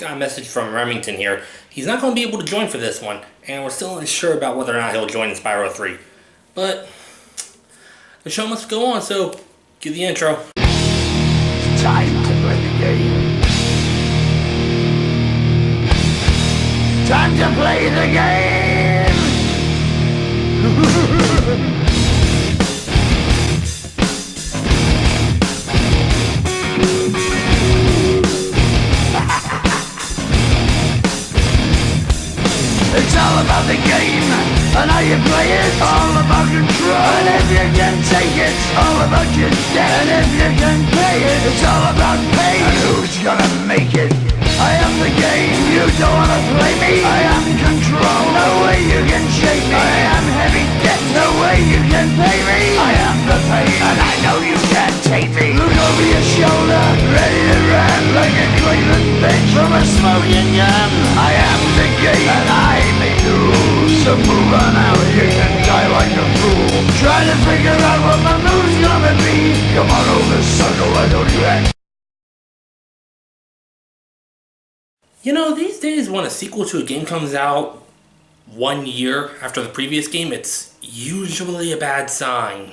got a message from Remington here. He's not going to be able to join for this one, and we're still unsure about whether or not he'll join in Spyro 3. But the show must go on, so cue the intro. It's time to play the game. Time to play the game! It's all about the game, and how you play it, all about control. And if you can take it, all about your debt. And if you can pay it, it's all about pain. And who's gonna make it? I am the game, you don't wanna play me. I am control, no way you can shake me. I am heavy debt, no way you can pay me. I am the pain, and I know you can't take me. Look over your shoulder, ready to run like a Cleveland bench from a smoking gun. I am the game, and I make the rules. So move on out, you can die like a fool. Try to figure out what my move's gonna be. Come on over, sucker, why don't you act? You know, these days when a sequel to a game comes out 1 year after the previous game, it's usually a bad sign.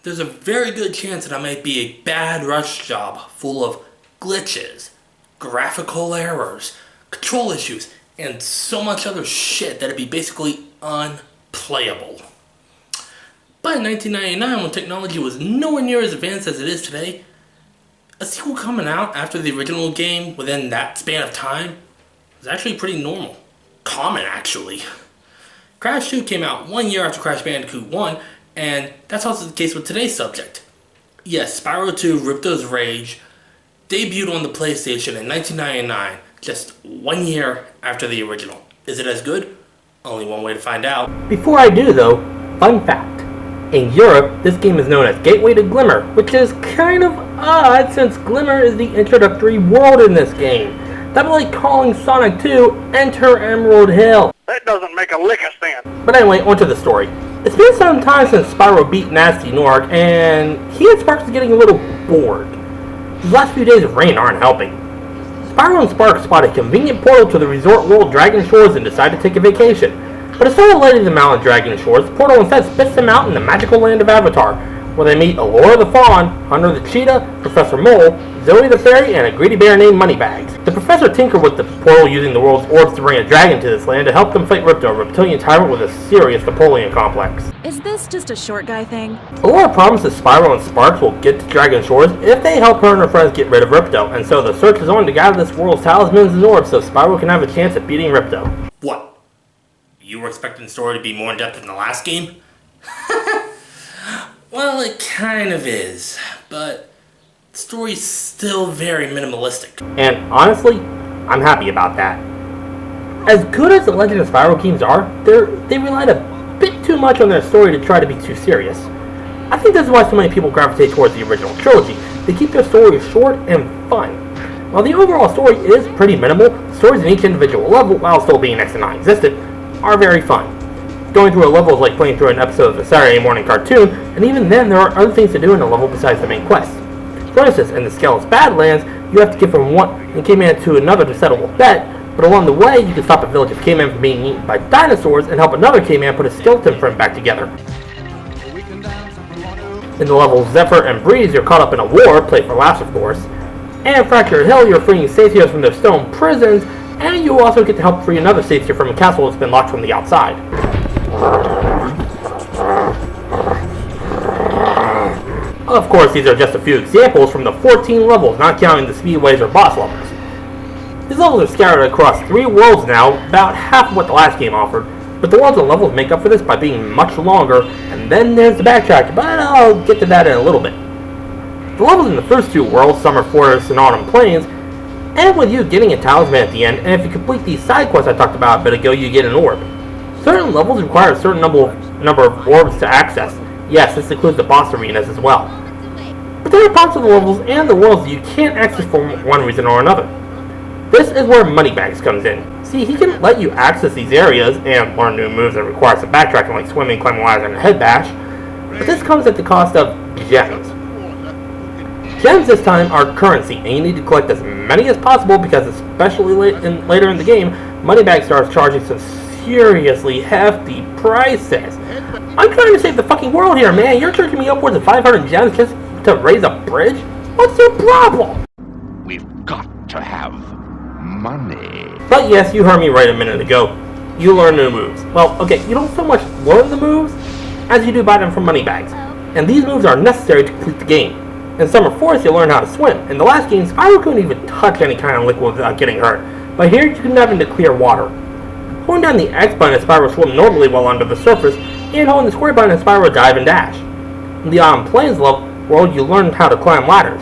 There's a very good chance that I might be a bad rush job full of glitches, graphical errors, control issues, and so much other shit that it'd be basically unplayable. But in 1999, when technology was nowhere near as advanced as it is today, a sequel coming out after the original game within that span of time was actually pretty normal. Common, actually. Crash 2 came out 1 year after Crash Bandicoot 1, and that's also the case with today's subject. Yes, Spyro 2 Ripto's Rage debuted on the PlayStation in 1999, just 1 year after the original. Is it as good? Only one way to find out. Before I do though, fun fact. In Europe, this game is known as Gateway to Glimmer, which is kind of odd since Glimmer is the introductory world in this game. That'd be like calling Sonic 2 Enter Emerald Hill. That doesn't make a lick of sense. But anyway, onto the story. It's been some time since Spyro beat Nasty Nork, and he and Sparks are getting a little bored. These last few days of rain aren't helping. Spyro and Sparks spot a convenient portal to the resort world Dragon Shores and decide to take a vacation. But instead of letting them out on Dragon Shores, the portal instead spits them out in the magical land of Avatar, where they meet Allura the Fawn, Hunter the Cheetah, Professor Mole, Zoe the Fairy, and a greedy bear named Moneybags. The professor tinkered with the portal using the world's orbs to bring a dragon to this land to help them fight Ripto, a reptilian tyrant with a serious Napoleon complex. Is this just a short guy thing? Allura promises Spyro and Sparks will get to Dragon Shores if they help her and her friends get rid of Ripto, and so the search is on to gather this world's talismans and orbs so Spyro can have a chance at beating Ripto. What? You were expecting the story to be more in-depth than the last game? Well, it kind of is, but the story's still very minimalistic. And honestly, I'm happy about that. As good as the Legend of Spyro games are, they relied a bit too much on their story to try to be too serious. I think this is why so many people gravitate towards the original trilogy. They keep their stories short and fun. While the overall story is pretty minimal, the stories in each individual level, while still being next to non-existent, are very fun. Going through a level is like playing through an episode of a Saturday morning cartoon, and even then there are other things to do in a level besides the main quest. For instance, in the Skelet's Badlands, you have to get from one caveman to another to settle a bet, but along the way you can stop a village of cavemen from being eaten by dinosaurs and help another caveman put a skeleton friend back together. In the levels Zephyr and Breeze, you're caught up in a war, played for laughs of course, and Fractured Hill, you're freeing Sathios from their stone prisons, and you also get to help free another Sathir from a castle that's been locked from the outside. Of course, these are just a few examples from the 14 levels, not counting the speedways or boss levels. These levels are scattered across 3 worlds now, about half of what the last game offered, but the worlds and levels make up for this by being much longer, and then there's the backtrack, but I'll get to that in a little bit. The levels in the first 2 worlds, Summer Forest and Autumn Plains, end with you getting a talisman at the end, and if you complete these side quests I talked about a bit ago, you get an orb. Certain levels require a certain number of orbs to access. Yes, this includes the boss arenas as well. But there are parts of the levels and the worlds that you can't access for one reason or another. This is where Moneybags comes in. See, he can let you access these areas and learn new moves that require some backtracking like swimming, climbing ladders, and a head bash, but this comes at the cost of gems. Gems this time are currency, and you need to collect as many as possible because especially later in the game, Moneybag starts charging some seriously hefty prices. I'm trying to save the fucking world here, man. You're charging me upwards of 500 gems just to raise a bridge? What's your problem? We've got to have money. But yes, you heard me right a minute ago. You learn new moves. Well, okay, you don't so much learn the moves as you do buy them from Moneybags. And these moves are necessary to complete the game. In Summer Forest, you'll learn how to swim. In the last game, Spyro couldn't even touch any kind of liquid without getting hurt. But here, you can dive into clear water. Holding down the X button as Spyro swim normally while under the surface, and holding the square button as Spyro dive and dash. In the Autumn Plains world, you learn how to climb ladders.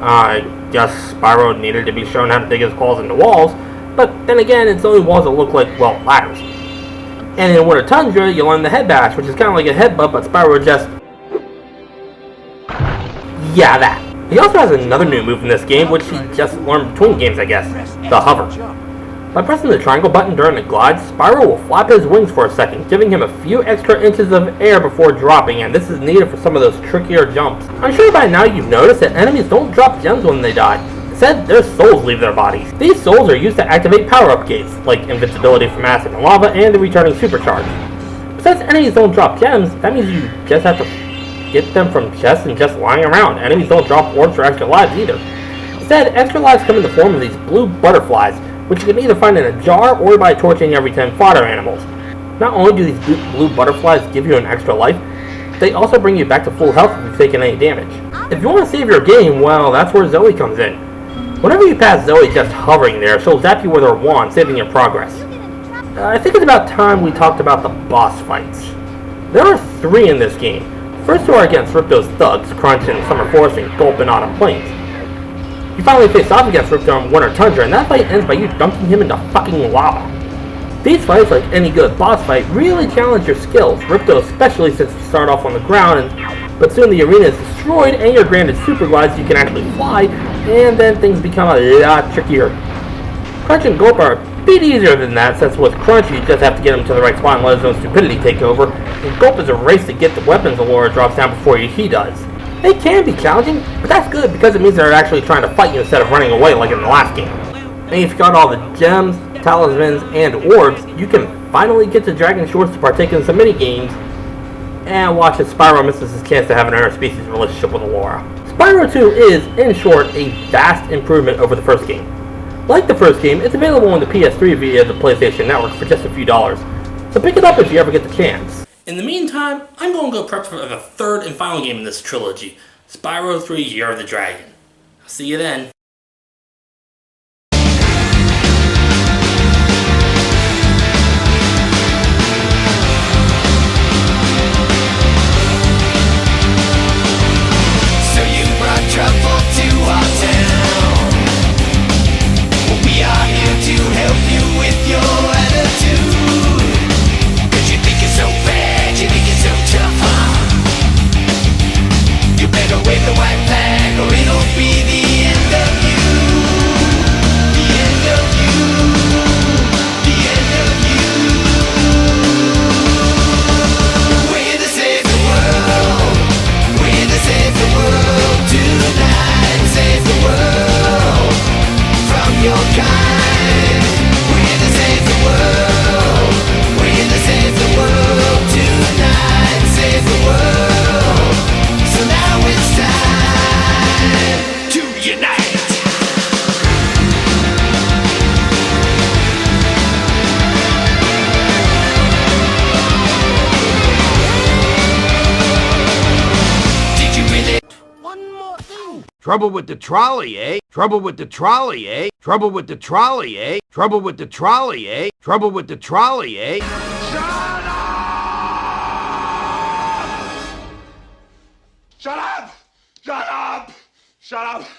I guess Spyro needed to be shown how to dig his claws into walls, but then again, it's only walls that look like, well, ladders. And in Winter Tundra, you learn the head bash, which is kind of like a headbutt, but Spyro just... yeah, that. He also has another new move in this game, which he just learned between games, I guess. The hover. By pressing the triangle button during the glide, Spyro will flap his wings for a second, giving him a few extra inches of air before dropping, and this is needed for some of those trickier jumps. I'm sure by now you've noticed that enemies don't drop gems when they die. Instead, their souls leave their bodies. These souls are used to activate power-up gates, like invincibility from acid and lava and the returning supercharge. But since enemies don't drop gems, that means you just have to get them from chests and just lying around. Enemies don't drop orbs for extra lives either. Instead, extra lives come in the form of these blue butterflies, which you can either find in a jar or by torching every 10 fodder animals. Not only do these blue butterflies give you an extra life, they also bring you back to full health if you've taken any damage. If you want to save your game, well, that's where Zoe comes in. Whenever you pass Zoe just hovering there, she'll zap you with her wand, saving your progress. I think it's about time we talked about the boss fights. There are 3 in this game. First 2 are against Ripto's thugs, Crunch in Summer Forest and Gulp in Autumn Plains. You finally face off against Ripto in Winter Tundra, and that fight ends by you dunking him into fucking lava. These fights, like any good boss fight, really challenge your skills, Ripto especially since you start off on the ground, but soon the arena is destroyed and you're granted super glides so you can actually fly, and then things become a lot trickier. Crunch and Gulp are a bit easier than that, since with Crunch you just have to get him to the right spot and let his own stupidity take over, and Gulp is a race to get the weapons Allura drops down before he does. They can be challenging, but that's good because it means they're actually trying to fight you instead of running away like in the last game. And if you got all the gems, talismans, and orbs, you can finally get to Dragon Shores to partake in some mini-games, and watch as Spyro misses his chance to have an interspecies relationship with Allura. Spyro 2 is, in short, a vast improvement over the first game. Like the first game, it's available on the PS3 via the PlayStation Network for just a few dollars, so pick it up if you ever get the chance. In the meantime, I'm going to go prep for the 3rd and final game in this trilogy, Spyro 3 Year of the Dragon. I'll see you then. Wave the white flag or it'll be the end of you. Trouble with the trolley, eh? Trouble with the trolley, eh? Trouble with the trolley, eh? Trouble with the trolley, eh? Trouble with the trolley, eh? Shut up! Shut up! Shut up! Shut up!